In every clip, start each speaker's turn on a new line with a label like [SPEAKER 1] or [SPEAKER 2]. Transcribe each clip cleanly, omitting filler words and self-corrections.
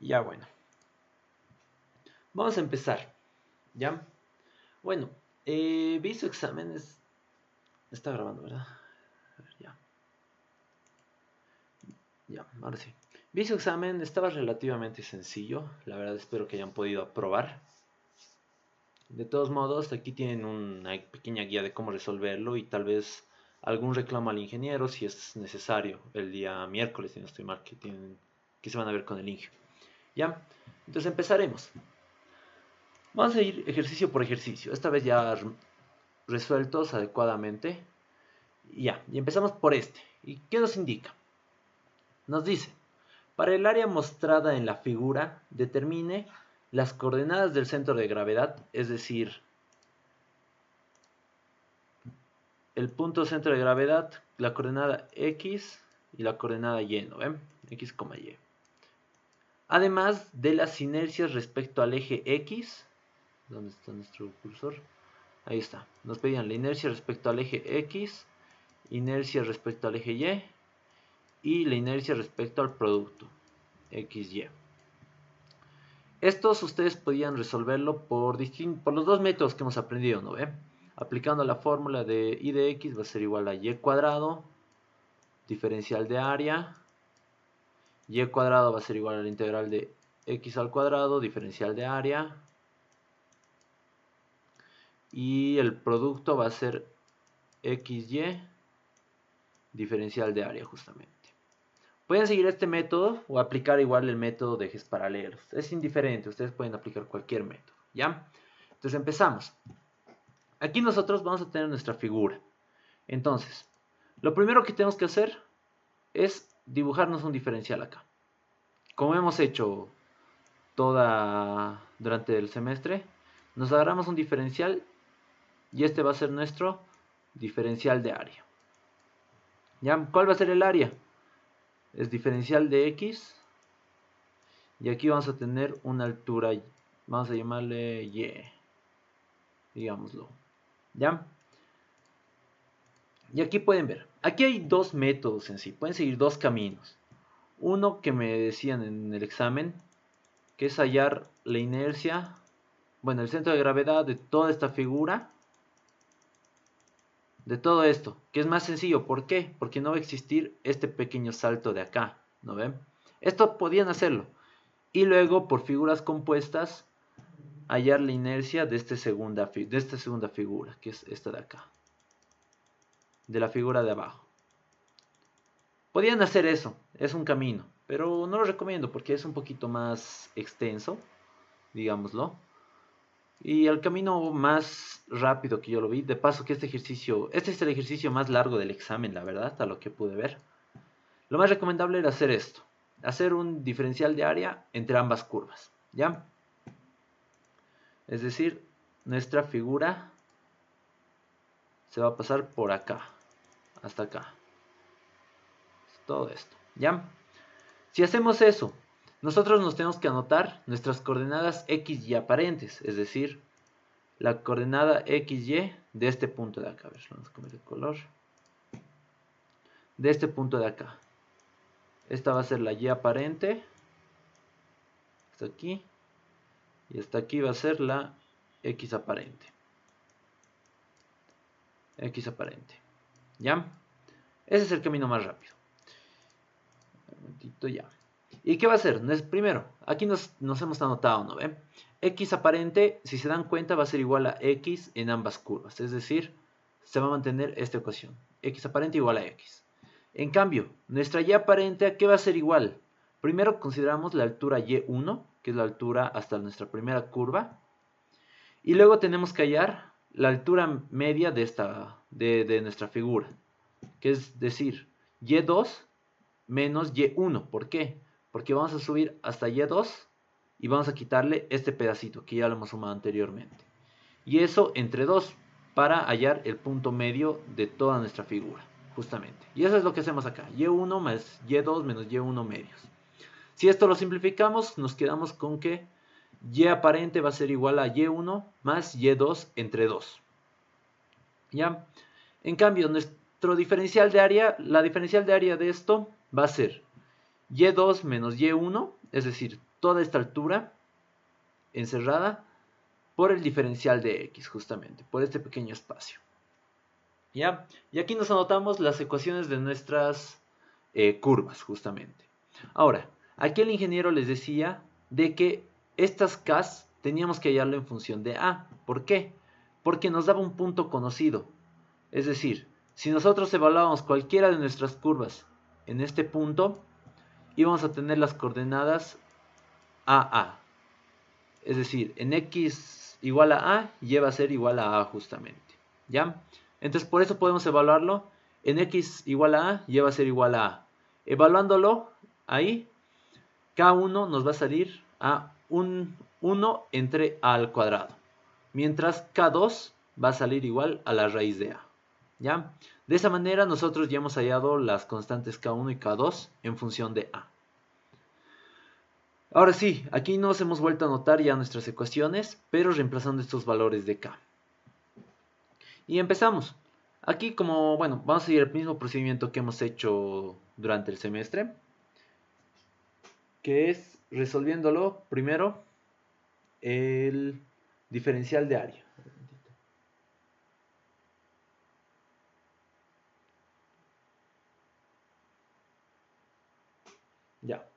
[SPEAKER 1] Ya bueno, vamos a empezar, ¿ya? Bueno, vi su examen, está grabando, ¿verdad? A ver, ya, ahora sí. Vi su examen, estaba relativamente sencillo, la verdad espero que hayan podido aprobar. De todos modos, aquí tienen una pequeña guía de cómo resolverlo y tal vez algún reclamo al ingeniero si es necesario el día miércoles, si no estoy mal, que se van a ver con el Inge. ¿Ya? Entonces empezaremos. Vamos a ir ejercicio por ejercicio, esta vez ya resueltos adecuadamente. Ya, y empezamos por este. ¿Y qué nos indica? Nos dice, para el área mostrada en la figura, determine las coordenadas del centro de gravedad, es decir, el punto centro de gravedad, la coordenada X y la coordenada Y, ¿no ven? X, Y. Además de las inercias respecto al eje X, ¿dónde está nuestro cursor? Ahí está. Nos pedían la inercia respecto al eje X, inercia respecto al eje Y y la inercia respecto al producto XY. Estos ustedes podían resolverlo por los dos métodos que hemos aprendido, ¿no ve? Aplicando la fórmula de I de X va a ser igual a Y cuadrado, diferencial de área, Y cuadrado va a ser igual a la integral de X al cuadrado, diferencial de área, y el producto va a ser XY, diferencial de área justamente. Pueden seguir este método o aplicar igual el método de ejes paralelos. Es indiferente, ustedes pueden aplicar cualquier método, ¿ya? Entonces empezamos. Aquí nosotros vamos a tener nuestra figura. Entonces, lo primero que tenemos que hacer es dibujarnos un diferencial acá. Como hemos hecho durante el semestre, nos agarramos un diferencial y este va a ser nuestro diferencial de área. ¿Ya? ¿Cuál va a ser el área? Es diferencial de X y aquí vamos a tener una altura, vamos a llamarle Y, digámoslo. ¿Ya? Y aquí pueden ver, aquí hay dos métodos en sí, pueden seguir dos caminos. Uno que me decían en el examen, que es hallar la inercia, bueno, el centro de gravedad de toda esta figura, de todo esto, que es más sencillo. ¿Por qué? Porque no va a existir este pequeño salto de acá, ¿no ven? Esto podían hacerlo. Y luego, por figuras compuestas, hallar la inercia de esta segunda figura, que es esta de acá, de la figura de abajo. Podían hacer eso, es un camino, pero no lo recomiendo porque es un poquito más extenso, digámoslo. Y el camino más rápido que yo lo vi, de paso que este es el ejercicio más largo del examen, la verdad, a lo que pude ver. Lo más recomendable era hacer esto, hacer un diferencial de área entre ambas curvas, ¿ya? Es decir, nuestra figura se va a pasar por acá, hasta acá. Todo esto, ¿ya? Si hacemos eso, nosotros nos tenemos que anotar nuestras coordenadas x y aparentes, es decir, la coordenada xy de este punto de acá. A ver, vamos a cambiar el color. De este punto de acá. Esta va a ser la y aparente. Hasta aquí. Y hasta aquí va a ser la x aparente. X aparente. ¿Ya? Ese es el camino más rápido. Un momentito ya. ¿Y qué va a hacer? Primero, aquí nos hemos anotado, ¿no ven? X aparente, si se dan cuenta, va a ser igual a X en ambas curvas. Es decir, se va a mantener esta ecuación. X aparente igual a X. En cambio, nuestra Y aparente, ¿a qué va a ser igual? Primero consideramos la altura Y1, que es la altura hasta nuestra primera curva. Y luego tenemos que hallar la altura media de nuestra figura. Que es decir, Y2 menos Y1. ¿Por qué? Porque vamos a subir hasta Y2 y vamos a quitarle este pedacito que ya lo hemos sumado anteriormente. Y eso entre 2 para hallar el punto medio de toda nuestra figura, justamente. Y eso es lo que hacemos acá. Y1 más Y2 menos Y1 medios. Si esto lo simplificamos, nos quedamos con que Y aparente va a ser igual a Y1 más Y2 entre 2. ¿Ya? En cambio, nuestro diferencial de área, la diferencial de área de esto va a ser Y2 menos Y1, es decir, toda esta altura encerrada por el diferencial de x, justamente, por este pequeño espacio. ¿Ya? Y aquí nos anotamos las ecuaciones de nuestras curvas, justamente. Ahora, aquí el ingeniero les decía de que estas k's teníamos que hallarlo en función de a. ¿Por qué? Porque nos daba un punto conocido. Es decir, si nosotros evaluábamos cualquiera de nuestras curvas en este punto, íbamos a tener las coordenadas AA. Es decir, en x igual a y va a ser igual a justamente. ¿Ya? Entonces por eso podemos evaluarlo. En x igual a y va a ser igual a a. Evaluándolo ahí, K1 nos va a salir a 1 entre a al cuadrado. Mientras K2 va a salir igual a la raíz de a. ¿Ya? De esa manera nosotros ya hemos hallado las constantes K1 y K2 en función de a. Ahora sí, aquí nos hemos vuelto a anotar ya nuestras ecuaciones, pero reemplazando estos valores de K. Y empezamos. Aquí como, bueno, vamos a seguir el mismo procedimiento que hemos hecho durante el semestre, que es resolviéndolo primero el diferencial de área. Ya.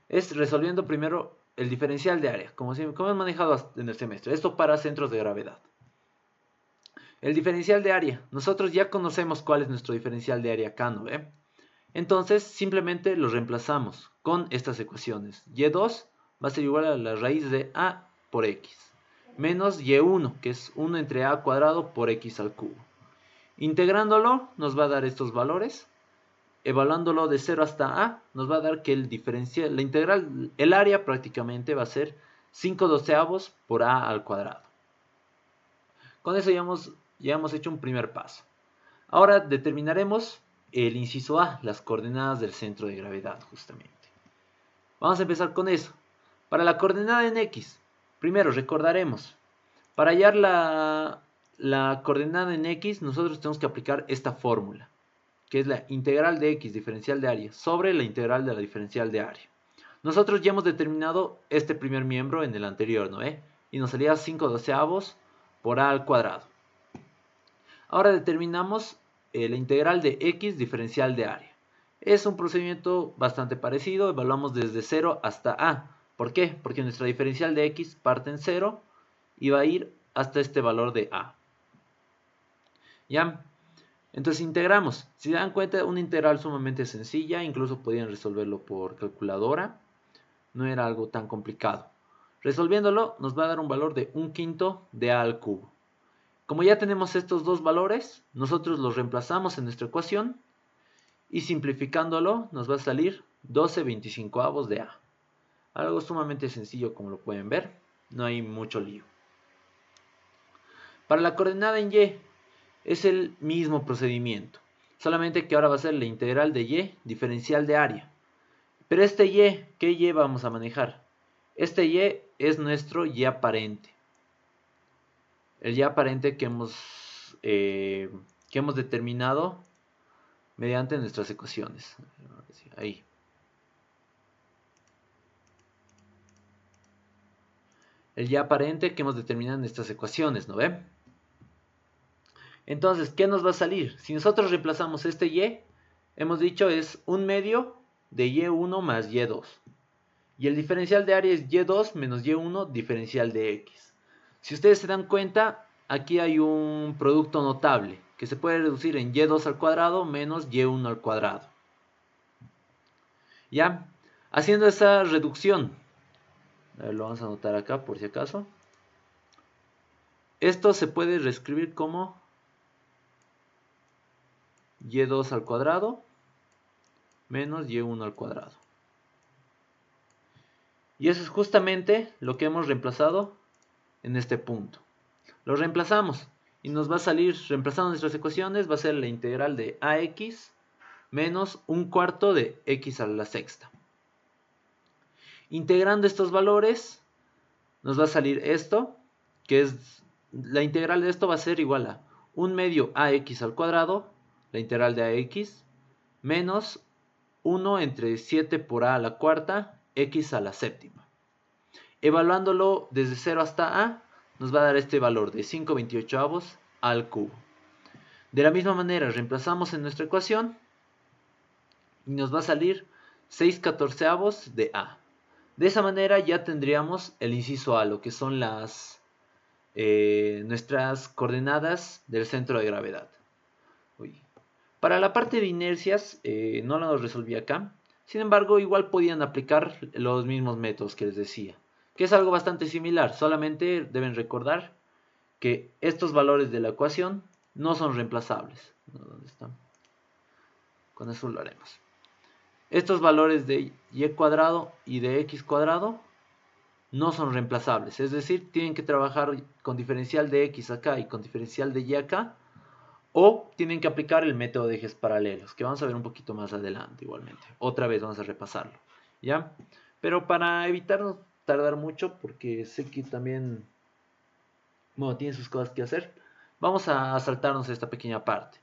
[SPEAKER 1] Es resolviendo primero el diferencial de área, como hemos manejado en el semestre. Esto para centros de gravedad. El diferencial de área. Nosotros ya conocemos cuál es nuestro diferencial de área acá, ¿no ve? Entonces, simplemente lo reemplazamos con estas ecuaciones. Y2 va a ser igual a la raíz de a por x. Menos y1, que es 1 entre a cuadrado por x al cubo. Integrándolo, nos va a dar estos valores. Evaluándolo de 0 hasta a, nos va a dar que el diferencial, la integral, el área prácticamente va a ser 5/12 por a al cuadrado. Con eso ya hemos hecho un primer paso. Ahora determinaremos el inciso A, las coordenadas del centro de gravedad, justamente. Vamos a empezar con eso. Para la coordenada en X, primero recordaremos, para hallar la coordenada en X, nosotros tenemos que aplicar esta fórmula, que es la integral de X, diferencial de área, sobre la integral de la diferencial de área. Nosotros ya hemos determinado este primer miembro en el anterior, ¿no? Y nos salía 5/12 por a al cuadrado. Ahora determinamos la integral de x diferencial de área. Es un procedimiento bastante parecido, evaluamos desde 0 hasta a. ¿Por qué? Porque nuestra diferencial de x parte en 0 y va a ir hasta este valor de a. ¿Ya? Entonces integramos. Si se dan cuenta, una integral sumamente sencilla, incluso podían resolverlo por calculadora. No era algo tan complicado. Resolviéndolo nos va a dar un valor de 1/5 de a al cubo. Como ya tenemos estos dos valores, nosotros los reemplazamos en nuestra ecuación y simplificándolo nos va a salir 12/25 de a. Algo sumamente sencillo, como lo pueden ver, no hay mucho lío. Para la coordenada en y es el mismo procedimiento, solamente que ahora va a ser la integral de y diferencial de área. Pero este y, ¿qué y vamos a manejar? Este y es nuestro y aparente. El y aparente que hemos determinado mediante nuestras ecuaciones. Ahí. El y aparente que hemos determinado en estas ecuaciones, ¿no ven? Entonces, ¿qué nos va a salir? Si nosotros reemplazamos este y, hemos dicho es 1/2 de y1 más y2. Y el diferencial de área es y2 menos y1 diferencial de x. Si ustedes se dan cuenta, aquí hay un producto notable que se puede reducir en y2 al cuadrado menos y1 al cuadrado. ¿Ya? Haciendo esa reducción, a ver, lo vamos a anotar acá por si acaso. Esto se puede reescribir como y2 al cuadrado menos y1 al cuadrado. Y eso es justamente lo que hemos reemplazado en este punto. Lo reemplazamos y nos va a salir, reemplazando nuestras ecuaciones, va a ser la integral de ax menos 1/4 de x a la sexta. Integrando estos valores, nos va a salir esto, que es la integral de esto va a ser igual a 1/2 ax al cuadrado, la integral de ax, menos 1 entre 7 por a a la cuarta, x a la séptima. evaluándolo desde 0 hasta a, nos va a dar este valor de 5/28 al cubo. De la misma manera, reemplazamos en nuestra ecuación y nos va a salir 6/14 de a. De esa manera ya tendríamos el inciso a, lo que son nuestras coordenadas del centro de gravedad. Uy. Para la parte de inercias, no lo resolví acá. Sin embargo, igual podían aplicar los mismos métodos que les decía, que es algo bastante similar. Solamente deben recordar que estos valores de la ecuación no son reemplazables. ¿Dónde están? Con eso lo haremos. Estos valores de y cuadrado y de x cuadrado no son reemplazables. Es decir, tienen que trabajar con diferencial de x acá y con diferencial de y acá. O tienen que aplicar el método de ejes paralelos, que vamos a ver un poquito más adelante igualmente. Otra vez vamos a repasarlo, ¿ya? Pero para evitarnos tardar mucho, porque sé que también, bueno, tienen sus cosas que hacer, vamos a saltarnos esta pequeña parte.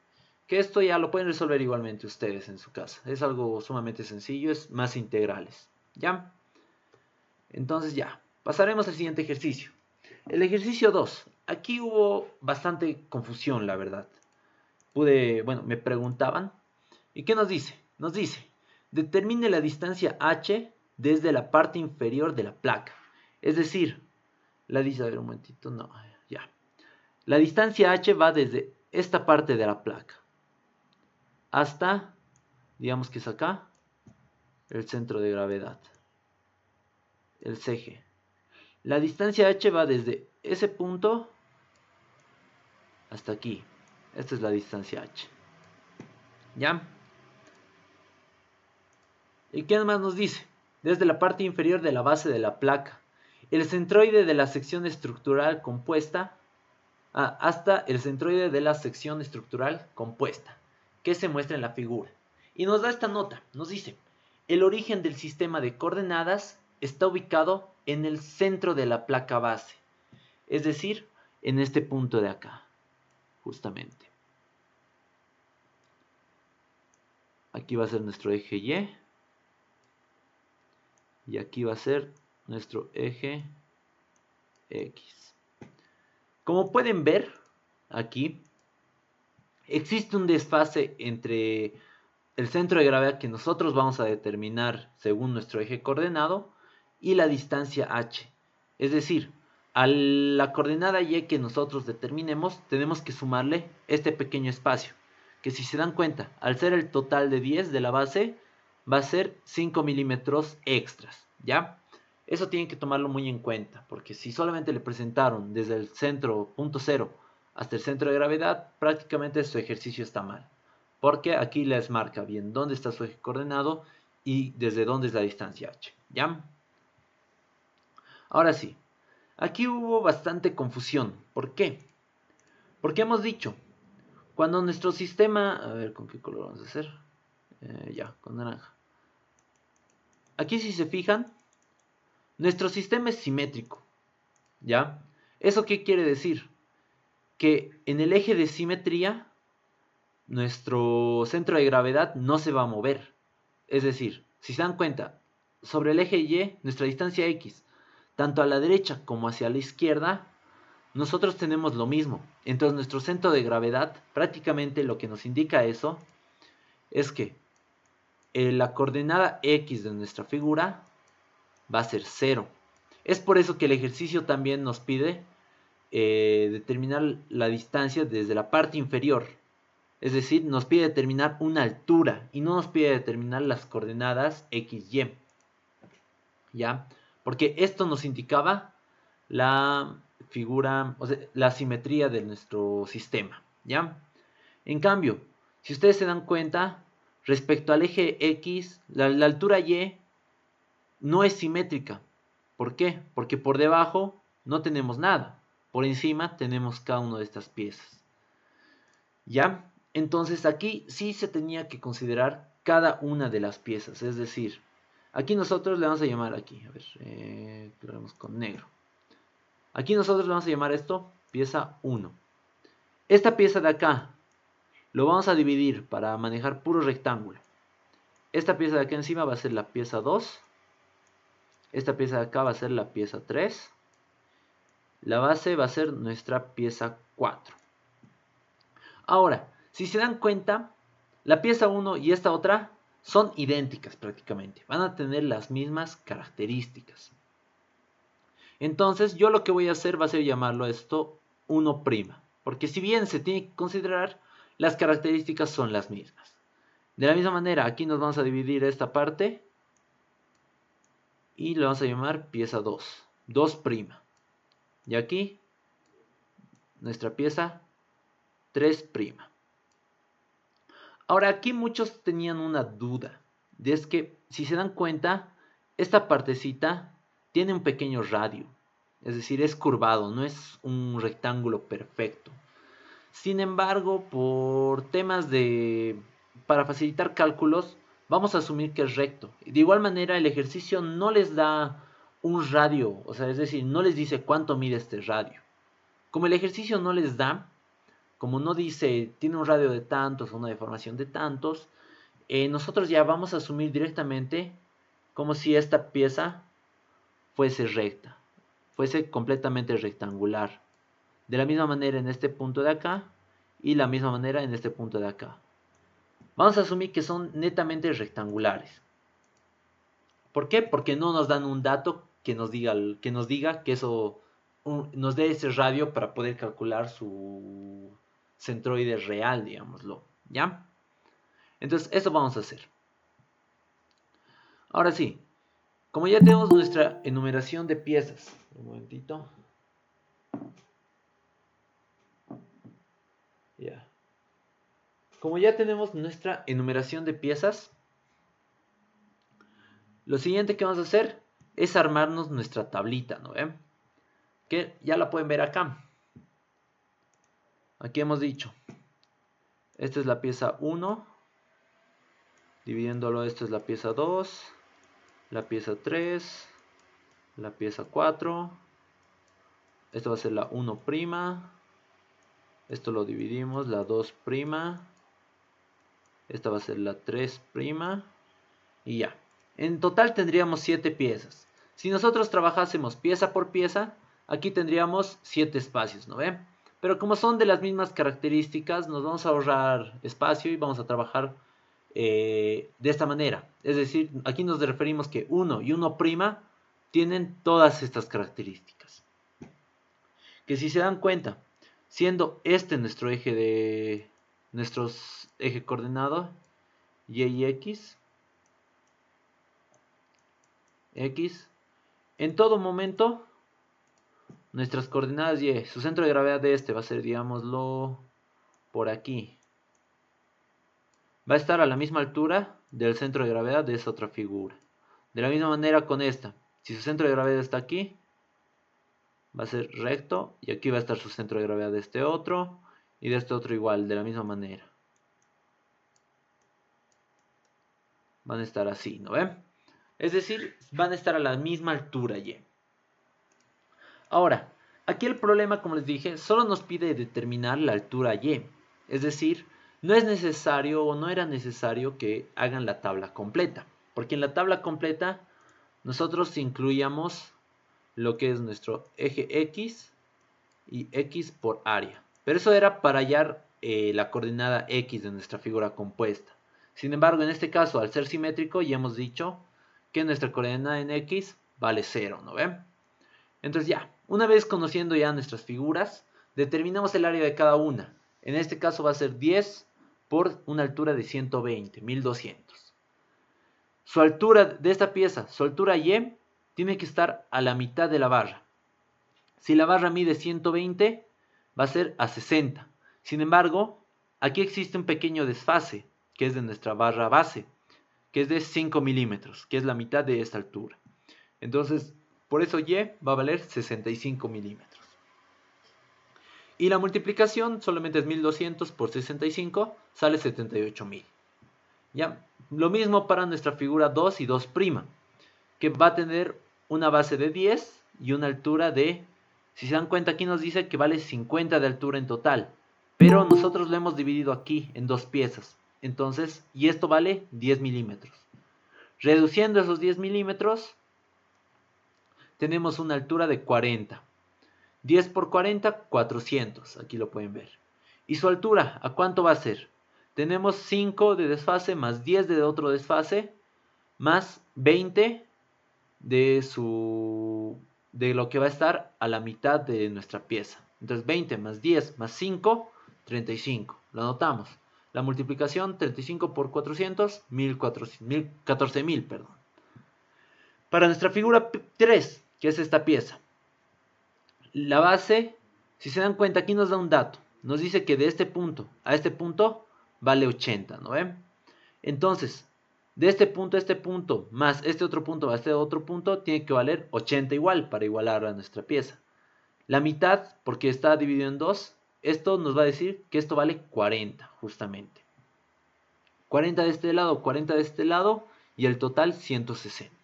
[SPEAKER 1] Que esto ya lo pueden resolver igualmente ustedes en su casa. Es algo sumamente sencillo, es más integrales, ¿ya? Entonces ya, pasaremos al siguiente ejercicio. El ejercicio 2. Aquí hubo bastante confusión, la verdad. Me preguntaban, ¿y qué nos dice? Nos dice, determine la distancia h desde la parte inferior de la placa. Es decir, a ver un momentito, no, ya. La distancia h va desde esta parte de la placa hasta, digamos que es acá, el centro de gravedad, el CG. La distancia h va desde ese punto hasta aquí. Esta es la distancia h. ¿Ya? ¿Y qué más nos dice? Desde la parte inferior de la base de la placa, el centroide de la sección estructural compuesta, hasta el centroide de la sección estructural compuesta, que se muestra en la figura. Y nos da esta nota, nos dice, el origen del sistema de coordenadas está ubicado en el centro de la placa base, es decir, en este punto de acá, justamente. Aquí va a ser nuestro eje Y. Y aquí va a ser nuestro eje X. Como pueden ver, aquí existe un desfase entre el centro de gravedad que nosotros vamos a determinar según nuestro eje coordenado y la distancia h. Es decir, a la coordenada y que nosotros determinemos, tenemos que sumarle este pequeño espacio, que si se dan cuenta, al ser el total de 10 de la base, va a ser 5 milímetros extras, ¿ya? Eso tienen que tomarlo muy en cuenta, porque si solamente le presentaron desde el centro punto cero hasta el centro de gravedad, prácticamente su ejercicio está mal, porque aquí les marca bien dónde está su eje coordenado y desde dónde es la distancia h, ¿ya? Ahora sí, aquí hubo bastante confusión. ¿Por qué? Porque hemos dicho, cuando nuestro sistema, a ver con qué color vamos a hacer, ya, con naranja. Aquí si se fijan, nuestro sistema es simétrico, ¿ya? ¿Eso qué quiere decir? Que en el eje de simetría, nuestro centro de gravedad no se va a mover. Es decir, si se dan cuenta, sobre el eje Y, nuestra distancia X, tanto a la derecha como hacia la izquierda, nosotros tenemos lo mismo. Entonces nuestro centro de gravedad, prácticamente lo que nos indica eso, es que la coordenada X de nuestra figura va a ser 0. Es por eso que el ejercicio también nos pide determinar la distancia desde la parte inferior. Es decir, nos pide determinar una altura y no nos pide determinar las coordenadas X, Y. ¿Ya? Porque esto nos indicaba la figura, o sea, la simetría de nuestro sistema, ¿ya? En cambio, si ustedes se dan cuenta, respecto al eje X, la altura Y no es simétrica. ¿Por qué? Porque por debajo no tenemos nada. Por encima tenemos cada una de estas piezas. ¿Ya? Entonces aquí sí se tenía que considerar cada una de las piezas. Es decir, aquí nosotros le vamos a llamar aquí, a ver, lo haremos con negro. Aquí nosotros le vamos a llamar esto pieza 1. Esta pieza de acá lo vamos a dividir para manejar puro rectángulo. Esta pieza de acá encima va a ser la pieza 2. Esta pieza de acá va a ser la pieza 3. La base va a ser nuestra pieza 4. Ahora, si se dan cuenta, la pieza 1 y esta otra son idénticas prácticamente. Van a tener las mismas características. Entonces, yo lo que voy a hacer va a ser llamarlo esto 1'. Porque si bien se tiene que considerar, las características son las mismas. De la misma manera, aquí nos vamos a dividir esta parte. Y lo vamos a llamar pieza 2. 2'. Y aquí, nuestra pieza 3'. Ahora, aquí muchos tenían una duda. Y es que, si se dan cuenta, esta partecita tiene un pequeño radio. Es decir, es curvado, no es un rectángulo perfecto. Sin embargo, por temas para facilitar cálculos, vamos a asumir que es recto. De igual manera, el ejercicio no les da un radio, o sea, es decir, no les dice cuánto mide este radio. Como el ejercicio no les da, como no dice tiene un radio de tantos o una deformación de tantos, nosotros ya vamos a asumir directamente como si esta pieza fuese recta, fuese completamente rectangular. De la misma manera en este punto de acá y la misma manera en este punto de acá. Vamos a asumir que son netamente rectangulares. ¿Por qué? Porque no nos dan un dato que nos diga que eso nos dé ese radio para poder calcular su centroide real, digámoslo. ¿Ya? Entonces, eso vamos a hacer. Ahora sí, como ya tenemos nuestra enumeración de piezas. Un momentito. Ya. Como ya tenemos nuestra enumeración de piezas, lo siguiente que vamos a hacer es armarnos nuestra tablita, ¿no ven? Que ya la pueden ver acá. Aquí hemos dicho, esta es la pieza 1, dividiéndolo, esto es la pieza 2, la pieza 3, la pieza 4, esto va a ser la 1', esto lo dividimos, la 2', esta va a ser la 3', y ya. En total tendríamos 7 piezas. Si nosotros trabajásemos pieza por pieza, aquí tendríamos 7 espacios, ¿no ven? Pero como son de las mismas características, nos vamos a ahorrar espacio y vamos a trabajar de esta manera. Es decir, aquí nos referimos que 1 y 1' tienen todas estas características. Que si se dan cuenta, siendo este nuestro eje coordenado, y x, en todo momento nuestras coordenadas y su centro de gravedad de este va a ser, digámoslo, por aquí. Va a estar a la misma altura del centro de gravedad de esa otra figura. De la misma manera con esta. Si su centro de gravedad está aquí, va a ser recto. Y aquí va a estar su centro de gravedad de este otro. Y de este otro igual, de la misma manera. Van a estar así, ¿no ven? Es decir, van a estar a la misma altura y. Ahora, aquí el problema, como les dije, solo nos pide determinar la altura y. Es decir, no es necesario o no era necesario que hagan la tabla completa. Porque en la tabla completa nosotros incluíamos lo que es nuestro eje X y X por área. Pero eso era para hallar la coordenada X de nuestra figura compuesta. Sin embargo, en este caso, al ser simétrico, ya hemos dicho que nuestra coordenada en X vale 0, ¿no ven? Entonces ya, una vez conociendo ya nuestras figuras, determinamos el área de cada una. En este caso va a ser 10 por una altura de 120, 1200. Su altura de esta pieza, su altura Y, tiene que estar a la mitad de la barra. Si la barra mide 120, va a ser a 60. Sin embargo, aquí existe un pequeño desfase, que es de nuestra barra base, que es de 5 milímetros, que es la mitad de esta altura. Entonces, por eso Y va a valer 65 milímetros. Y la multiplicación solamente es 1200 por 65, sale 78.000. ¿Ya? Lo mismo para nuestra figura 2 y 2', que va a tener una base de 10 y una altura de, si se dan cuenta aquí nos dice que vale 50 de altura en total, pero nosotros lo hemos dividido aquí en dos piezas, entonces, y esto vale 10 milímetros. Reduciendo esos 10 milímetros, tenemos una altura de 40. 10 por 40, 400. Aquí lo pueden ver. ¿Y su altura? ¿A cuánto va a ser? Tenemos 5 de desfase más 10 de otro desfase más 20 de lo que va a estar a la mitad de nuestra pieza. Entonces 20 más 10 más 5, 35. Lo anotamos. La multiplicación 35 por 400, 14.000, perdón. Para nuestra figura 3, que es esta pieza, la base, si se dan cuenta, aquí nos da un dato. Nos dice que de este punto a este punto vale 80, ¿no ven? Entonces, de este punto a este punto, más este otro punto a este otro punto, tiene que valer 80 igual, para igualar a nuestra pieza. La mitad, porque está dividido en 2, esto nos va a decir que esto vale 40, justamente. 40 de este lado, 40 de este lado, y el total 160.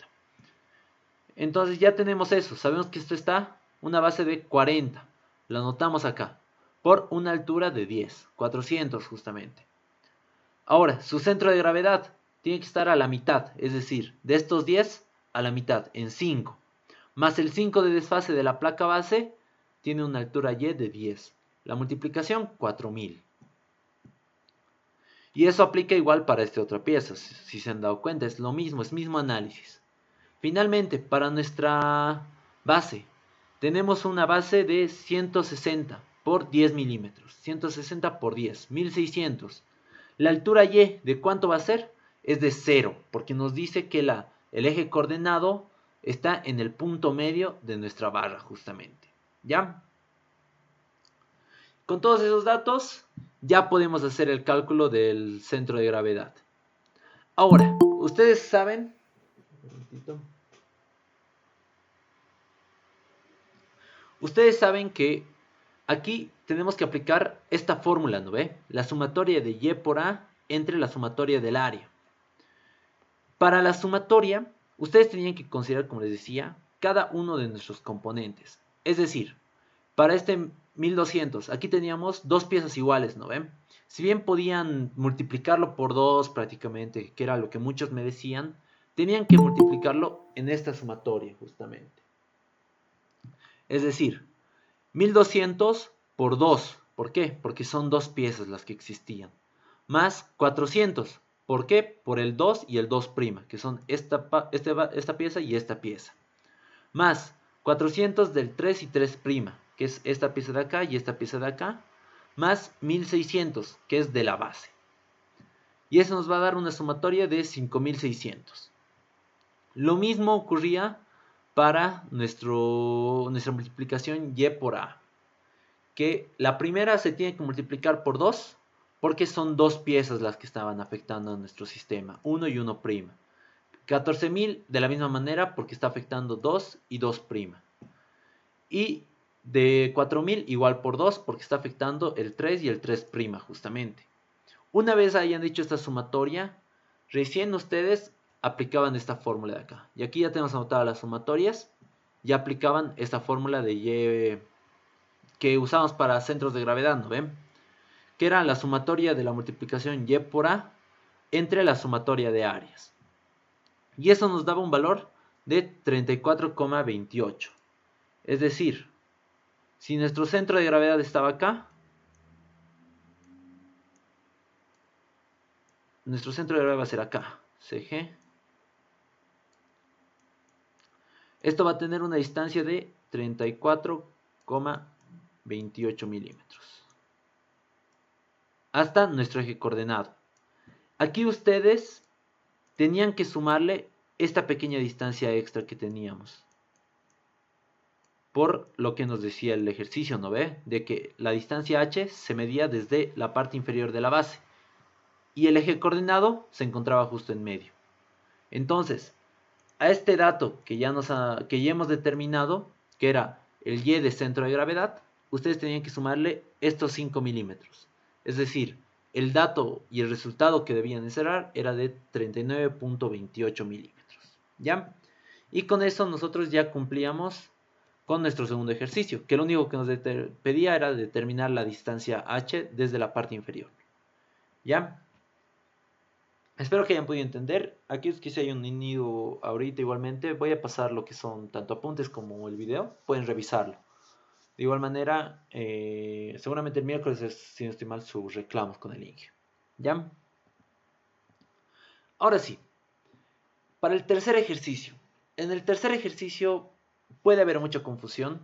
[SPEAKER 1] Entonces ya tenemos eso, sabemos que esto está una base de 40, lo anotamos acá, por una altura de 10, 400 justamente. Ahora, su centro de gravedad tiene que estar a la mitad, es decir, de estos 10 a la mitad, en 5. Más el 5 de desfase de la placa base, tiene una altura Y de 10. La multiplicación, 4000. Y eso aplica igual para esta otra pieza, si se han dado cuenta, es lo mismo, es mismo análisis. Finalmente, para nuestra base, tenemos una base de 160 por 10 milímetros. 160 por 10, 1600. La altura Y, ¿de cuánto va a ser? Es de 0, porque nos dice que el eje coordenado está en el punto medio de nuestra barra, justamente. ¿Ya? Con todos esos datos, ya podemos hacer el cálculo del centro de gravedad. Ahora, ustedes saben... Ustedes saben que aquí tenemos que aplicar esta fórmula, ¿no ve? La sumatoria de Y por A entre la sumatoria del área. Para la sumatoria, ustedes tenían que considerar, como les decía, cada uno de nuestros componentes. Es decir, para este 1200, aquí teníamos dos piezas iguales, ¿no ven? Si bien podían multiplicarlo por 2 prácticamente, que era lo que muchos me decían, tenían que multiplicarlo en esta sumatoria, justamente. Es decir, 1200 por 2. ¿Por qué? Porque son dos piezas las que existían. Más 400. ¿Por qué? Por el 2 y el 2', que son esta pieza y esta pieza. Más 400 del 3 y 3', que es esta pieza de acá y esta pieza de acá. Más 1600, que es de la base. Y eso nos va a dar una sumatoria de 5600. Lo mismo ocurría para nuestra multiplicación Y por A, que la primera se tiene que multiplicar por 2, porque son dos piezas las que estaban afectando a nuestro sistema, 1 y 1'. 14.000 de la misma manera porque está afectando 2 y 2'. Y de 4.000 igual por 2 porque está afectando el 3 y el 3', justamente. Una vez hayan dicho esta sumatoria, recién ustedes aplicaban esta fórmula de acá. Y aquí ya tenemos anotadas las sumatorias. Ya aplicaban esta fórmula de Y que usamos para centros de gravedad, ¿no ven? Que era la sumatoria de la multiplicación Y por A entre la sumatoria de áreas. Y eso nos daba un valor de 34,28. Es decir, si nuestro centro de gravedad estaba acá, nuestro centro de gravedad va a ser acá, CG. Esto va a tener una distancia de 34,28 milímetros. Hasta nuestro eje coordenado. Aquí ustedes tenían que sumarle esta pequeña distancia extra que teníamos. Por lo que nos decía el ejercicio, ¿no ve? De que la distancia h se medía desde la parte inferior de la base. Y el eje coordenado se encontraba justo en medio. Entonces, a este dato que ya hemos determinado, que era el Y de centro de gravedad, ustedes tenían que sumarle estos 5 milímetros. Es decir, el dato y el resultado que debían encerrar era de 39,28 milímetros. ¿Ya? Y con eso nosotros ya cumplíamos con nuestro segundo ejercicio, que lo único que nos pedía era determinar la distancia h desde la parte inferior. ¿Ya? Espero que hayan podido entender. Aquí es que si hay un nido ahorita igualmente, voy a pasar lo que son tanto apuntes como el video. Pueden revisarlo. De igual manera, seguramente el miércoles es, si no estoy mal, sus reclamos con el Inge. ¿Ya? Ahora sí, para el tercer ejercicio. En el tercer ejercicio puede haber mucha confusión.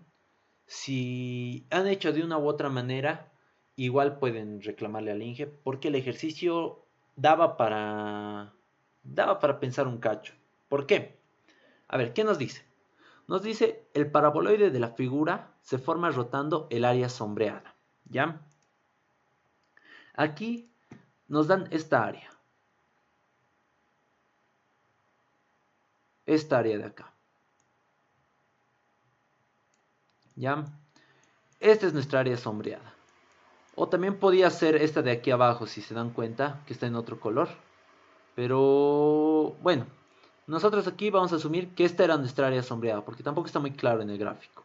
[SPEAKER 1] Si han hecho de una u otra manera, igual pueden reclamarle al Inge, porque el ejercicio daba para pensar un cacho. ¿Por qué? A ver, ¿qué nos dice? Nos dice, el paraboloide de la figura se forma rotando el área sombreada. ¿Ya? Aquí nos dan esta área. Esta área de acá. ¿Ya? Esta es nuestra área sombreada. O también podía ser esta de aquí abajo, si se dan cuenta, que está en otro color. Pero bueno, nosotros aquí vamos a asumir que esta era nuestra área sombreada, porque tampoco está muy claro en el gráfico.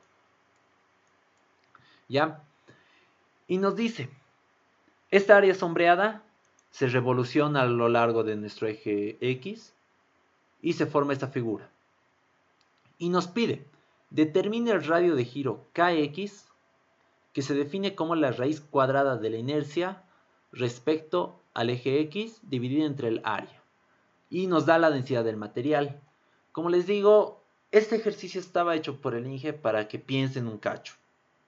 [SPEAKER 1] ¿Ya? Y nos dice, esta área sombreada se revoluciona a lo largo de nuestro eje X y se forma esta figura. Y nos pide, determine el radio de giro Kx, que se define como la raíz cuadrada de la inercia respecto al eje X dividido entre el área. Y nos da la densidad del material. Como les digo, este ejercicio estaba hecho por el Inge para que piensen un cacho.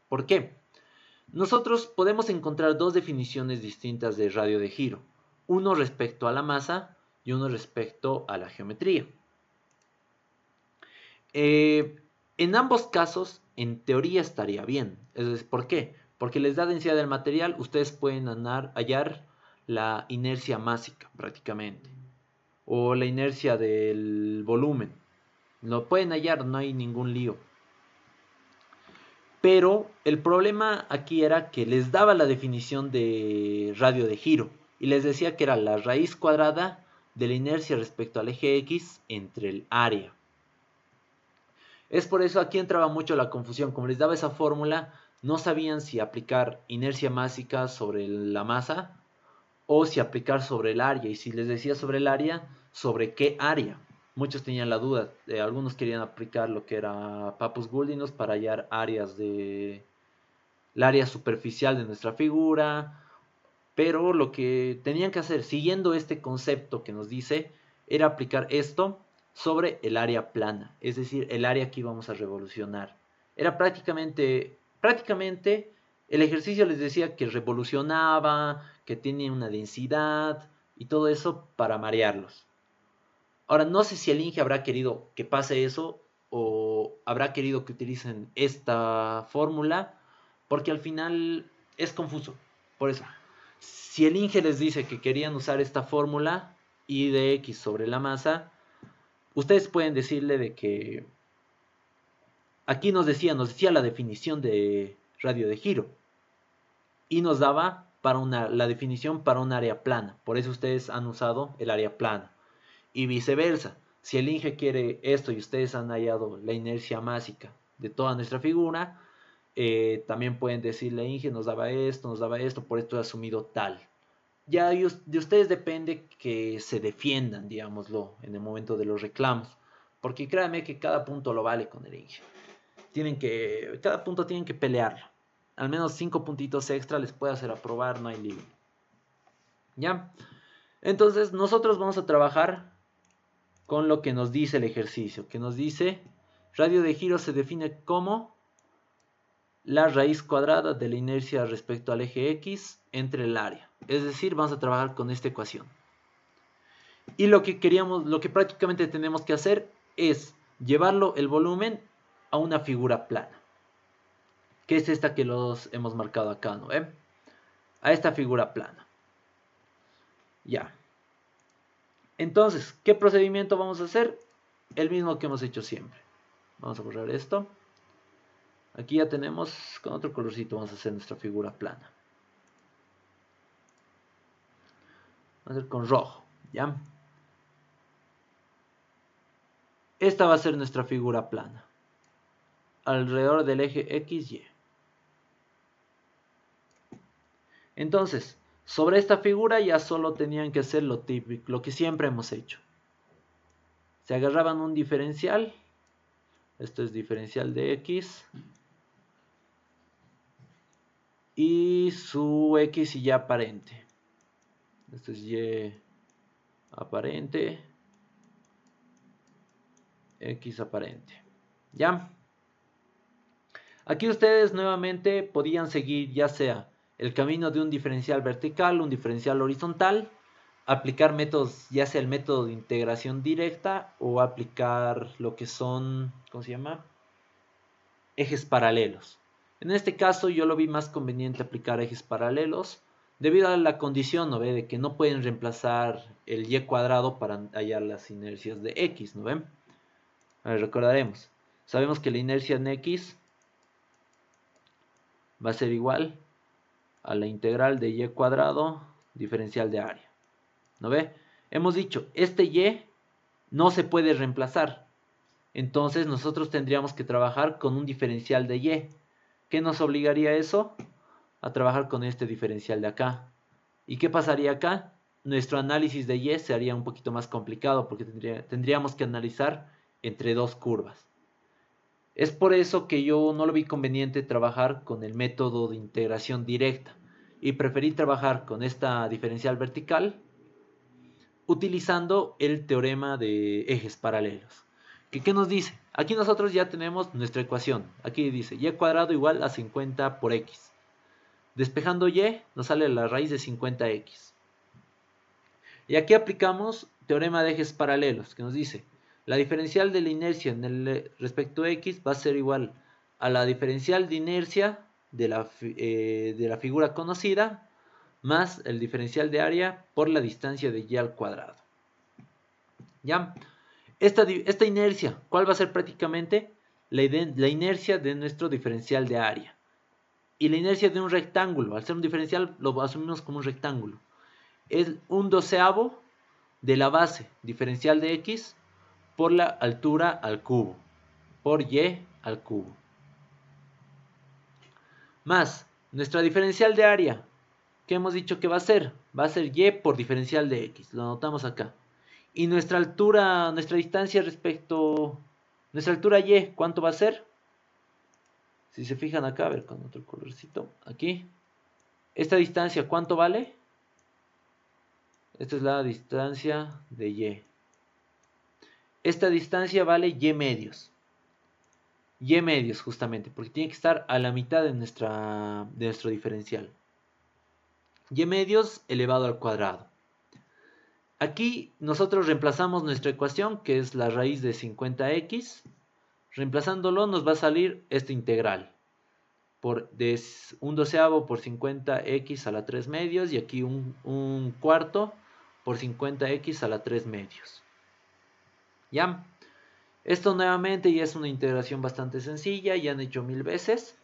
[SPEAKER 1] ¿Por qué? Nosotros podemos encontrar dos definiciones distintas de radio de giro. Uno respecto a la masa y uno respecto a la geometría. En ambos casos, en teoría estaría bien. ¿Por qué? Porque les da densidad del material, ustedes pueden hallar la inercia másica prácticamente. O la inercia del volumen. Lo pueden hallar, no hay ningún lío. Pero el problema aquí era que les daba la definición de radio de giro. Y les decía que era la raíz cuadrada de la inercia respecto al eje X entre el área. Es por eso aquí entraba mucho la confusión. Como les daba esa fórmula, no sabían si aplicar inercia másica sobre la masa o si aplicar sobre el área. Y si les decía sobre el área, ¿sobre qué área? Muchos tenían la duda. Algunos querían aplicar lo que era Papus-Guldinus para hallar áreas de el área superficial de nuestra figura. Pero lo que tenían que hacer, siguiendo este concepto que nos dice, era aplicar esto sobre el área plana, es decir, el área que íbamos a revolucionar. Era prácticamente el ejercicio les decía que revolucionaba, que tenía una densidad y todo eso para marearlos. Ahora, no sé si el Inge habrá querido que pase eso o habrá querido que utilicen esta fórmula, porque al final es confuso. Por eso, si el Inge les dice que querían usar esta fórmula, I de X sobre la masa, ustedes pueden decirle de que aquí nos decía la definición de radio de giro y nos daba para la definición para un área plana. Por eso ustedes han usado el área plana. Y viceversa, si el Inge quiere esto y ustedes han hallado la inercia másica de toda nuestra figura, también pueden decirle, Inge nos daba esto, por esto he asumido tal. Ya de ustedes depende que se defiendan, digámoslo, en el momento de los reclamos. Porque créanme que cada punto lo vale con el Inge. Cada punto tienen que pelearlo. Al menos 5 puntitos extra les puede hacer aprobar, no hay lío. ¿Ya? Entonces nosotros vamos a trabajar con lo que nos dice el ejercicio, que nos dice radio de giro se define como la raíz cuadrada de la inercia respecto al eje X entre el área. Es decir, vamos a trabajar con esta ecuación. Y lo que prácticamente tenemos que hacer es llevarlo el volumen a una figura plana, que es esta que los hemos marcado acá, ¿no? A esta figura plana. Ya. Entonces, ¿qué procedimiento vamos a hacer? El mismo que hemos hecho siempre. Vamos a borrar esto. Aquí ya tenemos, con otro colorcito vamos a hacer nuestra figura plana. Vamos a hacer con rojo, ¿ya? Esta va a ser nuestra figura plana. Alrededor del eje XY. Entonces, Sobre esta figura ya solo tenían que hacer lo típico, lo que siempre hemos hecho. Se agarraban un diferencial. Esto es diferencial de X. Y su X y Y aparente. Esto es Y aparente. X aparente. ¿Ya? Aquí ustedes nuevamente podían seguir ya sea el camino de un diferencial vertical, un diferencial horizontal, aplicar métodos, ya sea el método de integración directa o aplicar lo que son, ¿cómo se llama? Ejes paralelos. En este caso yo lo vi más conveniente aplicar ejes paralelos debido a la condición, ¿no ve? De que no pueden reemplazar el y cuadrado para hallar las inercias de x, ¿no ven? A ver, recordaremos. Sabemos que la inercia en x va a ser igual a la integral de y cuadrado diferencial de área. ¿No ve? Hemos dicho, este y no se puede reemplazar. Entonces nosotros tendríamos que trabajar con un diferencial de y. ¿Qué nos obligaría a eso? A trabajar con este diferencial de acá. ¿Y qué pasaría acá? Nuestro análisis de y se haría un poquito más complicado porque tendríamos que analizar entre dos curvas. Es por eso que yo no lo vi conveniente trabajar con el método de integración directa y preferí trabajar con esta diferencial vertical utilizando el teorema de ejes paralelos. ¿Qué nos dice? Aquí nosotros ya tenemos nuestra ecuación. Aquí dice y cuadrado igual a 50 por x. Despejando y nos sale la raíz de 50x. Y aquí aplicamos teorema de ejes paralelos que nos dice la diferencial de la inercia en el respecto a x va a ser igual a la diferencial de inercia de la figura conocida más el diferencial de área por la distancia de y al cuadrado. ¿Ya? Esta inercia, ¿cuál va a ser prácticamente? La inercia de nuestro diferencial de área. Y la inercia de un rectángulo, al ser un diferencial, lo asumimos como un rectángulo. Es un doceavo de la base diferencial de x por la altura al cubo, por y al cubo. Más nuestra diferencial de área, ¿qué hemos dicho que va a ser? Va a ser y por diferencial de x, lo anotamos acá. Y nuestra altura, nuestra distancia respecto, nuestra altura y, ¿cuánto va a ser? Si se fijan acá, a ver con otro colorcito, aquí. Esta distancia, ¿cuánto vale? Esta es la distancia de y. Esta distancia vale y medios. Y medios justamente, porque tiene que estar a la mitad de nuestro diferencial. Y medios elevado al cuadrado. Aquí nosotros reemplazamos nuestra ecuación, que es la raíz de 50x. Reemplazándolo nos va a salir esta integral. De un doceavo por 50x a la 3 medios y aquí un cuarto por 50x a la 3 medios. ¿Ya? Esto nuevamente ya es una integración bastante sencilla, ya han hecho 1000 veces.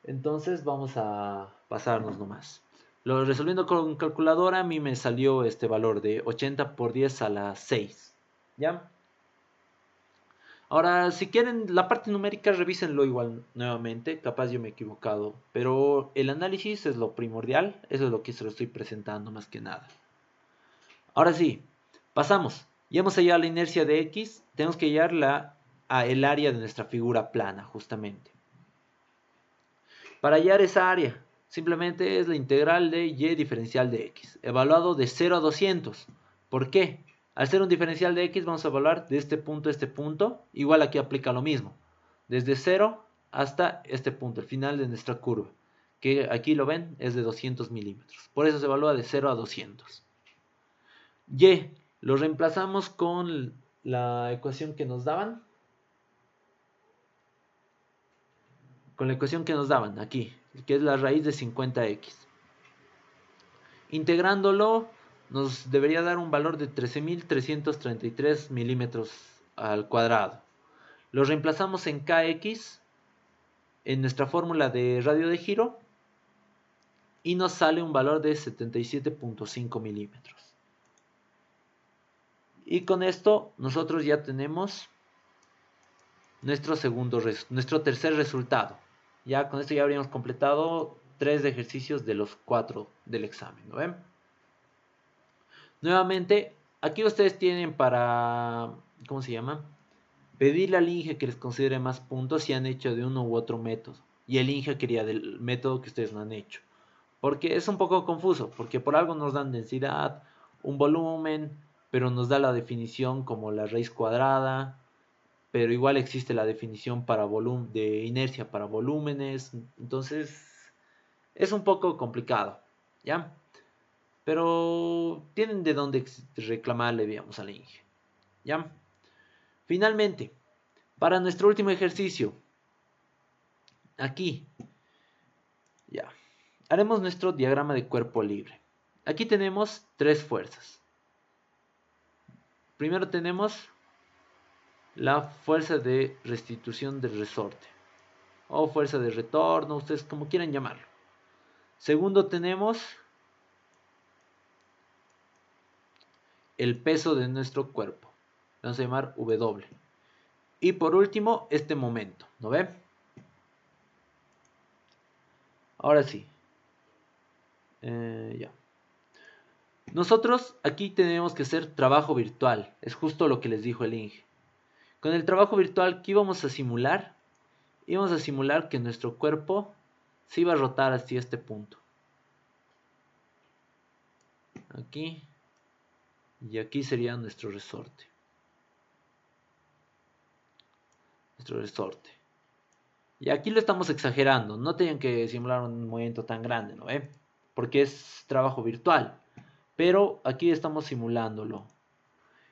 [SPEAKER 1] Entonces vamos a pasarnos nomás. Resolviendo con calculadora a mí me salió este valor de 80 por 10 a la 6. ¿Ya? Ahora, si quieren la parte numérica, revísenlo igual nuevamente. Capaz yo me he equivocado. Pero el análisis es lo primordial. Eso es lo que se lo estoy presentando más que nada. Ahora sí, pasamos. Ya hemos hallado la inercia de x. Tenemos que hallar el área de nuestra figura plana, justamente. Para hallar esa área, simplemente es la integral de y diferencial de x. Evaluado de 0 a 200. ¿Por qué? Al ser un diferencial de x vamos a evaluar de este punto a este punto. Igual aquí aplica lo mismo. Desde 0 hasta este punto, el final de nuestra curva. Que aquí lo ven, es de 200 milímetros. Por eso se evalúa de 0 a 200. Y lo reemplazamos con la ecuación que nos daban. Con la ecuación que nos daban aquí, que es la raíz de 50x. Integrándolo nos debería dar un valor de 13.333 milímetros al cuadrado. Lo reemplazamos en kx en nuestra fórmula de radio de giro y nos sale un valor de 77.5 milímetros. Y con esto nosotros ya tenemos nuestro tercer resultado. Ya con esto ya habríamos completado 3 ejercicios de los 4 del examen, ¿no ven? Nuevamente, aquí ustedes tienen para, ¿cómo se llama? Pedirle al INGE que les considere más puntos si han hecho de uno u otro método. Y el INGE quería del método que ustedes no han hecho. Porque es un poco confuso, porque por algo nos dan densidad, un volumen, pero nos da la definición como la raíz cuadrada, pero igual existe la definición para de inercia para volúmenes, entonces es un poco complicado, ¿ya? Pero tienen de dónde reclamarle, digamos, al INGE, ¿ya? Finalmente, para nuestro último ejercicio, aquí, ya, haremos nuestro diagrama de cuerpo libre. Aquí tenemos 3 fuerzas. Primero tenemos la fuerza de restitución del resorte, o fuerza de retorno, ustedes como quieran llamarlo. Segundo tenemos el peso de nuestro cuerpo, vamos a llamar W. Y por último, este momento, ¿no ven? Ahora sí. Ya. Nosotros aquí tenemos que hacer trabajo virtual, es justo lo que les dijo el INGE. Con el trabajo virtual, ¿qué íbamos a simular? Íbamos a simular que nuestro cuerpo se iba a rotar hacia este punto. Aquí. Y aquí sería nuestro resorte. Nuestro resorte. Y aquí lo estamos exagerando. No tienen que simular un movimiento tan grande, ¿no? Porque es trabajo virtual. Pero aquí estamos simulándolo.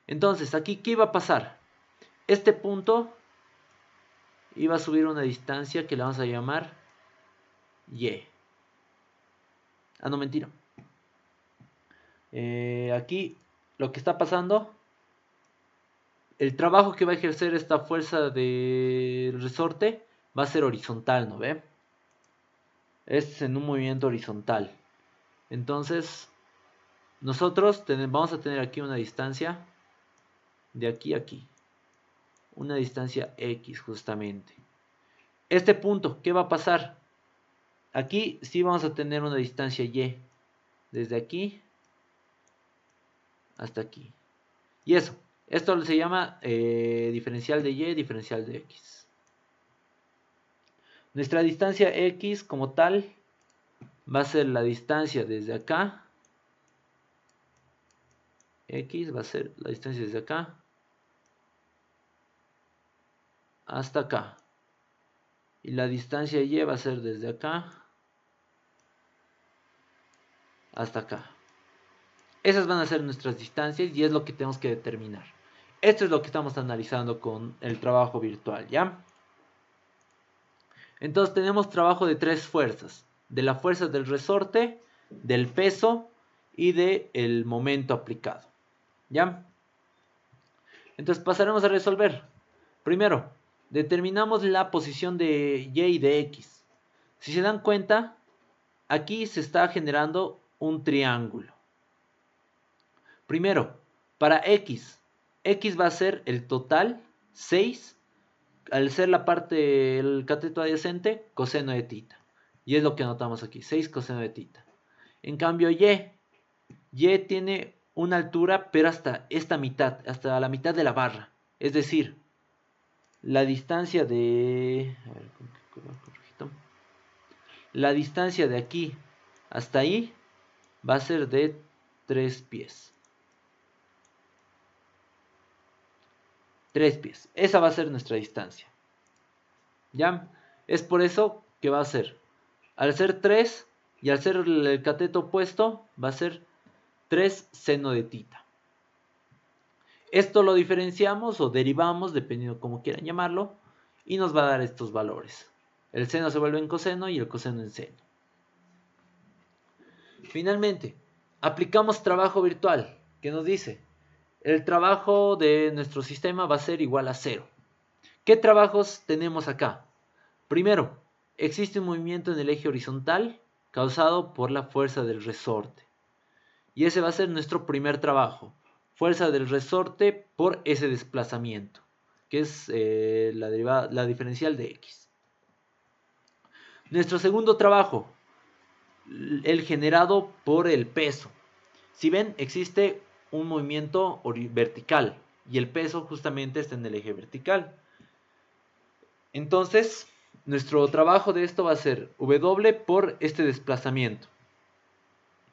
[SPEAKER 1] Entonces, aquí, ¿qué iba a pasar? Este punto iba a subir una distancia que le vamos a llamar Y. Ah, no, mentira. Aquí lo que está pasando, el trabajo que va a ejercer esta fuerza de resorte va a ser horizontal, ¿no ve? Es en un movimiento horizontal. Entonces, nosotros vamos a tener aquí una distancia de aquí a aquí. Una distancia X justamente. Este punto, ¿qué va a pasar? Aquí sí vamos a tener una distancia Y. Desde aquí hasta aquí. Y eso. Esto se llama diferencial de Y, diferencial de X. Nuestra distancia X como tal va a ser la distancia desde acá. X va a ser la distancia desde acá hasta acá. Y la distancia Y va a ser desde acá hasta acá. Esas van a ser nuestras distancias y es lo que tenemos que determinar. Esto es lo que estamos analizando con el trabajo virtual, ¿ya? Entonces tenemos trabajo de 3 fuerzas. De la fuerza del resorte, del peso y del momento aplicado. ¿Ya? Entonces pasaremos a resolver. Primero, determinamos la posición de Y y de X. Si se dan cuenta, aquí se está generando un triángulo. Primero, para X, X va a ser el total 6, al ser la parte, el cateto adyacente, coseno de tita. Y es lo que anotamos aquí, 6 coseno de tita. En cambio, Y tiene una altura, pero hasta esta mitad, hasta la mitad de la barra. Es decir, la distancia de... A ver, la distancia de aquí hasta ahí va a ser de 3 pies. 3 pies. Esa va a ser nuestra distancia. ¿Ya? Es por eso que va a ser, al ser 3 y al ser el cateto opuesto, va a ser 3 seno de tita. Esto lo diferenciamos o derivamos, dependiendo cómo quieran llamarlo, y nos va a dar estos valores. El seno se vuelve en coseno y el coseno en seno. Finalmente, aplicamos trabajo virtual, que nos dice, el trabajo de nuestro sistema va a ser igual a 0. ¿Qué trabajos tenemos acá? Primero, existe un movimiento en el eje horizontal causado por la fuerza del resorte. Y ese va a ser nuestro primer trabajo. Fuerza del resorte por ese desplazamiento, que es la diferencial de X. Nuestro segundo trabajo, el generado por el peso. Si ven, existe un movimiento vertical y el peso justamente está en el eje vertical. Entonces, nuestro trabajo de esto va a ser W por este desplazamiento.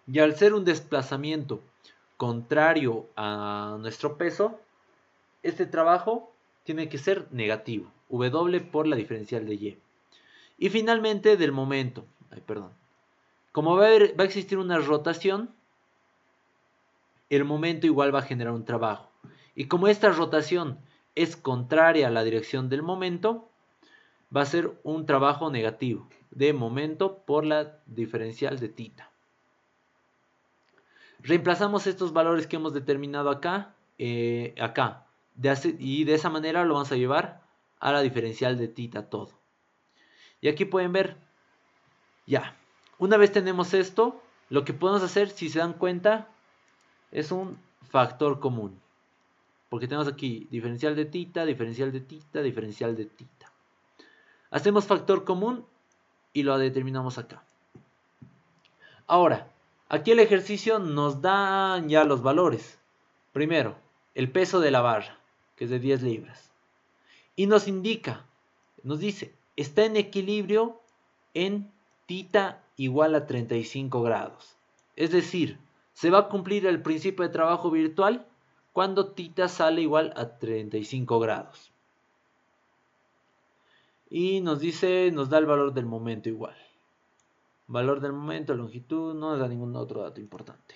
[SPEAKER 1] Y al ser un desplazamiento contrario a nuestro peso, este trabajo tiene que ser negativo. W por la diferencial de Y. Y finalmente del momento. Como va a existir una rotación, el momento igual va a generar un trabajo. Y como esta rotación es contraria a la dirección del momento, va a ser un trabajo negativo de momento por la diferencial de θ. Reemplazamos estos valores que hemos determinado acá, y de esa manera lo vamos a llevar a la diferencial de θ todo. Y aquí pueden ver, ya, una vez tenemos esto, lo que podemos hacer, si se dan cuenta, es un factor común. Porque tenemos aquí diferencial de θ, diferencial de θ, diferencial de θ. Hacemos factor común y lo determinamos acá. Ahora, aquí el ejercicio nos da ya los valores. Primero, el peso de la barra, que es de 10 libras. Y nos indica, nos dice, está en equilibrio en θ igual a 35 grados. Es decir, se va a cumplir el principio de trabajo virtual cuando θ sale igual a 35 grados. Y nos dice, nos da el valor del momento igual. Valor del momento, longitud, no nos da ningún otro dato importante.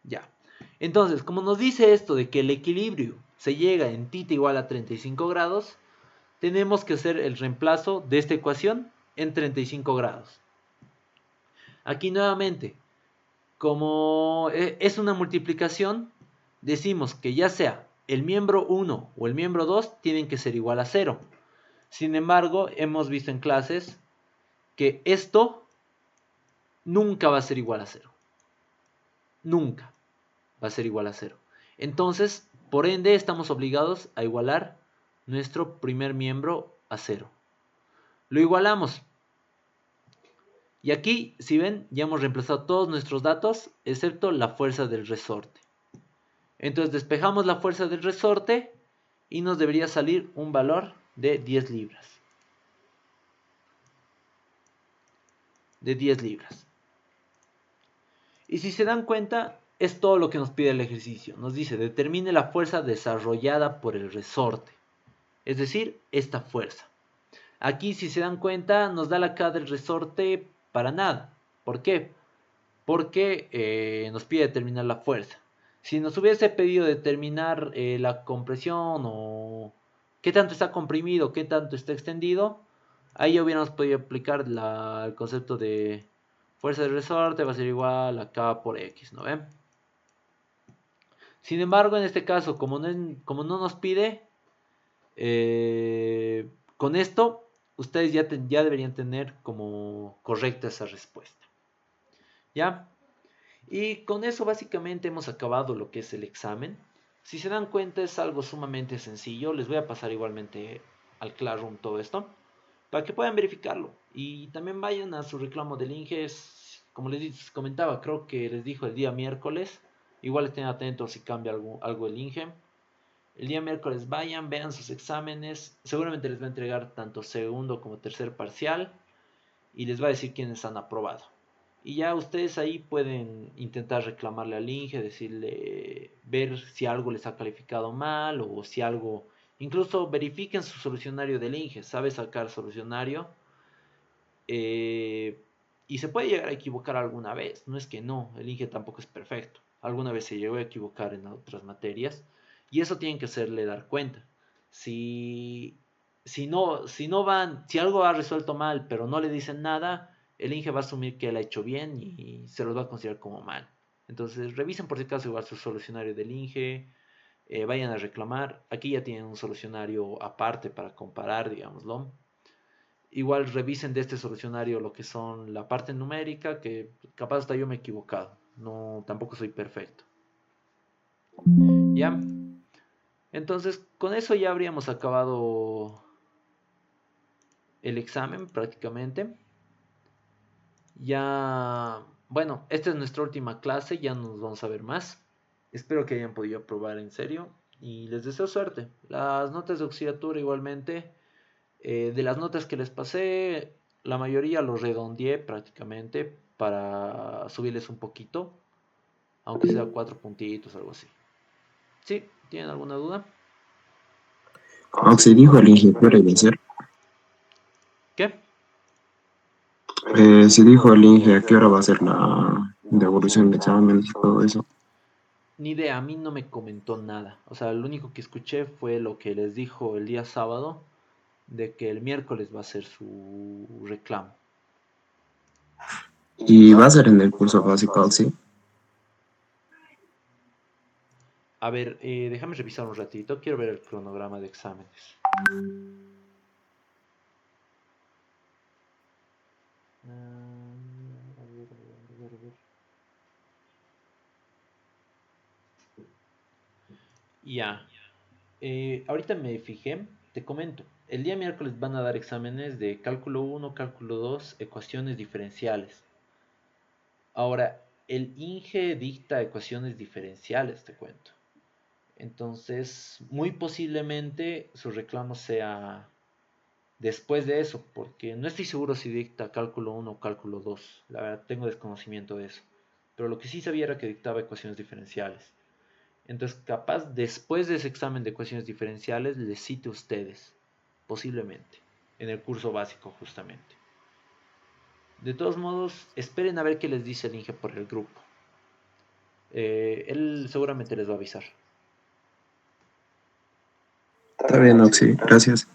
[SPEAKER 1] Ya. Entonces, como nos dice esto de que el equilibrio se llega en θ igual a 35 grados, tenemos que hacer el reemplazo de esta ecuación en 35 grados. Aquí nuevamente, como es una multiplicación, decimos que ya sea el miembro 1 o el miembro 2 tienen que ser igual a 0. Sin embargo, hemos visto en clases que esto nunca va a ser igual a 0. Nunca va a ser igual a 0. Entonces, por ende, estamos obligados a igualar nuestro primer miembro a 0. Lo igualamos. Y aquí, si ven, ya hemos reemplazado todos nuestros datos, excepto la fuerza del resorte. Entonces, despejamos la fuerza del resorte y nos debería salir un valor de 10 libras. De 10 libras. Y si se dan cuenta, es todo lo que nos pide el ejercicio. Nos dice, determine la fuerza desarrollada por el resorte. Es decir, esta fuerza. Aquí, si se dan cuenta, nos da la K del resorte para nada. ¿Por qué? Porque nos pide determinar la fuerza. Si nos hubiese pedido determinar la compresión o qué tanto está comprimido, qué tanto está extendido, ahí ya hubiéramos podido aplicar el concepto de fuerza de resorte va a ser igual a K por X, ¿no ven? Sin embargo, en este caso, como no nos pide, con esto ustedes ya deberían tener como correcta esa respuesta. ¿Ya? Y con eso básicamente hemos acabado lo que es el examen. Si se dan cuenta es algo sumamente sencillo. Les voy a pasar igualmente al Classroom todo esto para que puedan verificarlo. Y también vayan a su reclamo del INGE. Como les comentaba, creo que les dijo el día miércoles. Igual estén atentos si cambia algo el INGE. El día miércoles vayan, vean sus exámenes. Seguramente les va a entregar tanto segundo como tercer parcial. Y les va a decir quiénes han aprobado. Y ya ustedes ahí pueden intentar reclamarle al INGE, decirle, ver si algo les ha calificado mal o si algo, incluso verifiquen su solucionario del INGE, sabe sacar solucionario y se puede llegar a equivocar alguna vez, no es que no, el INGE tampoco es perfecto, alguna vez se llegó a equivocar en otras materias y eso tienen que hacerle dar cuenta. Si algo ha resuelto mal pero no le dicen nada, el INGE va a asumir que él ha hecho bien y se los va a considerar como mal. Entonces revisen por si acaso igual su solucionario del INGE, vayan a reclamar. Aquí ya tienen un solucionario aparte para comparar, digámoslo. Igual revisen de este solucionario lo que son la parte numérica, que capaz hasta yo me he equivocado. No, tampoco soy perfecto. ¿Ya? Entonces, con eso ya habríamos acabado el examen prácticamente. Ya, bueno, esta es nuestra última clase, ya nos vamos a ver más. Espero que hayan podido aprobar en serio y les deseo suerte. Las notas de auxiliatura igualmente, de las notas que les pasé, la mayoría los redondeé prácticamente para subirles un poquito, aunque sea 4 puntitos, algo así. ¿Sí? ¿Tienen alguna duda?
[SPEAKER 2] Oxy dijo el ingeniero iba a hacer.
[SPEAKER 1] ¿Qué?
[SPEAKER 2] Si dijo el Inge a qué hora va a ser la devolución de exámenes y todo eso.
[SPEAKER 1] Ni idea, a mí no me comentó nada. O sea, lo único que escuché fue lo que les dijo el día sábado, de que el miércoles va a ser su reclamo.
[SPEAKER 2] Y va a ser en el curso básico, Oxy.
[SPEAKER 1] A ver, déjame revisar un ratito, quiero ver el cronograma de exámenes. A ver, a ver, a ver. Ya, ahorita me fijé, te comento. El día miércoles van a dar exámenes de cálculo 1, cálculo 2, ecuaciones diferenciales. Ahora, el INGE dicta ecuaciones diferenciales, te cuento. Entonces, muy posiblemente su reclamo sea después de eso, porque no estoy seguro si dicta cálculo 1 o cálculo 2. La verdad, tengo desconocimiento de eso. Pero lo que sí sabía era que dictaba ecuaciones diferenciales. Entonces, capaz después de ese examen de ecuaciones diferenciales les cite a ustedes, posiblemente, en el curso básico justamente. De todos modos, esperen a ver qué les dice el Inge por el grupo. Él seguramente les va a avisar.
[SPEAKER 2] Está bien, Oxy, gracias.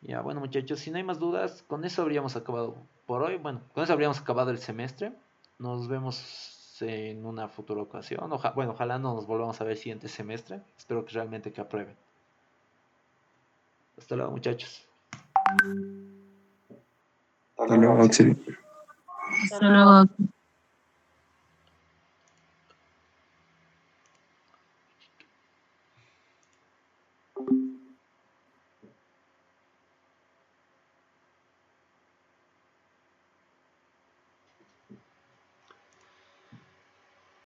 [SPEAKER 1] Ya, bueno muchachos, si no hay más dudas, con eso habríamos acabado por hoy. Bueno, con eso habríamos acabado el semestre. Nos vemos en una futura ocasión. Bueno, ojalá no nos volvamos a ver el siguiente semestre. Espero que realmente que aprueben. Hasta luego muchachos.
[SPEAKER 2] Hasta luego, Oxy.
[SPEAKER 3] Hasta luego.